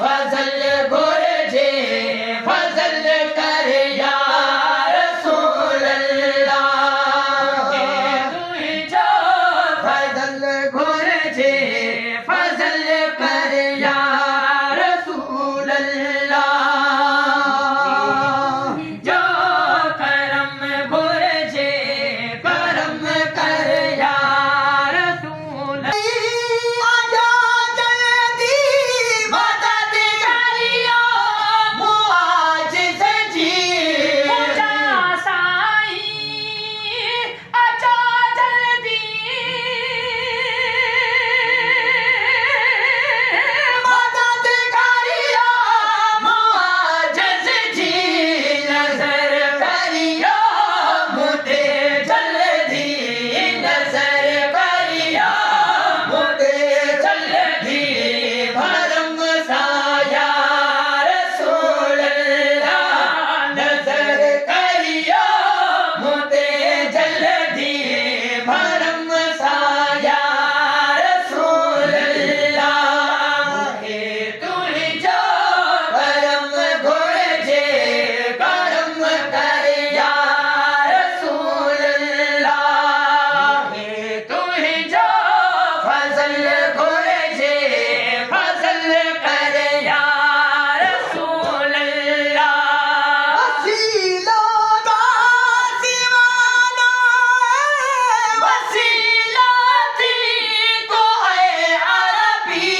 फजल घुर्जे फजल कर या रसूल अल्लाह तुझो फजल घुर्जे फजल कर या रसूल अल्लाह जो करम घुर्जे करम कर या रसूल आजा जल्दी मदद करियो मुआजिज जी पूजा साईं आजा जल्दी मदद करियो मुआजिज जी नजर करियो मुझे जल्दी नजर करियो मुझे जल्दी भरम साया रसूल अल्लाह नजर करियो मुझे जल्दी भरम साया रसूल अल्लाह हे तुझ जो करम घुर्जे करम कर या रसूल अल्लाह हे तुझ जो फजल घुर्जे फजल कर या रसूल अल्लाह वसीला का सिवाना वसीला थी तो है अरबी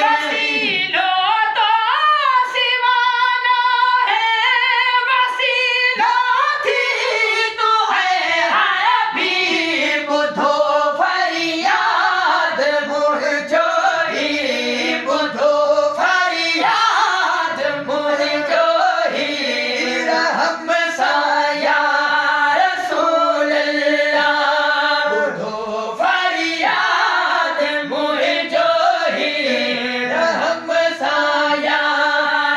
वसीलो तो सिवाना है वसीला थी तो है अरबी बुधो फरियाद मुझो ही बुधो फरियाद मुझो ही रहम साया रसूल अल्लाह बुधो फरियाद मुझो ही रहम साया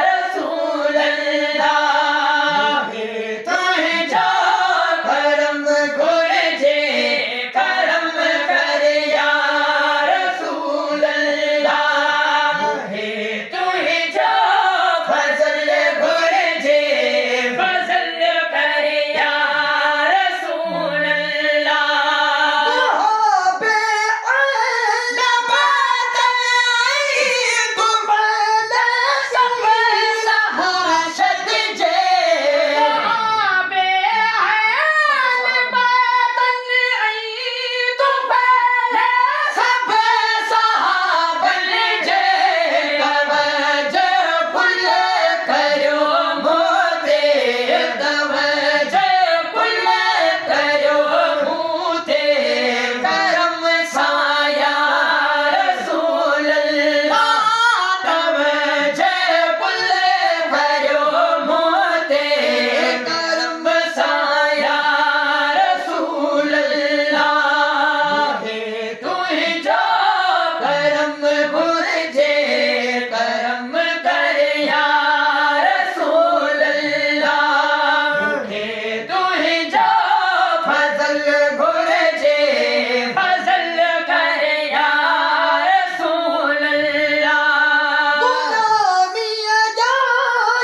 रसूल अल्लाह हे तुझो करम घुर्जे करम कर या रसूल अल्लाह हे तुझो फजल घुर्जे फजल कर या रसूल अल्लाह बे नबात तुम्हारे सब मुर्शद जे बे नबातन तुम्हारे सब सहाबन जे तवज्जो कुल करो मोते तवज्जो कुल करो मोते करम साया रसूल अल्लाह तवज्जो कुल करो मोते करम साया रसूल अल्लाह हे तुझो करम घुर्जे करम कर या रसूल अल्लाह हे तुझो फजल घुर्जे फजल कर या रसूल अल्लाह गुलामी जा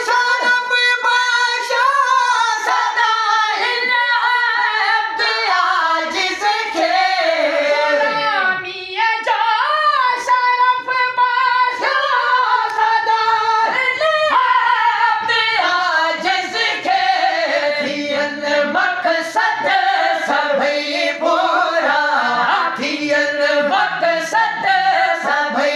शरफ बाशा सदा इन अब्द आजिज़ के गुलामी जा शरफ बाशा सदा इन अब्द आजिज़ के थियन मकसद सभई पूरा थियन मकसद सभई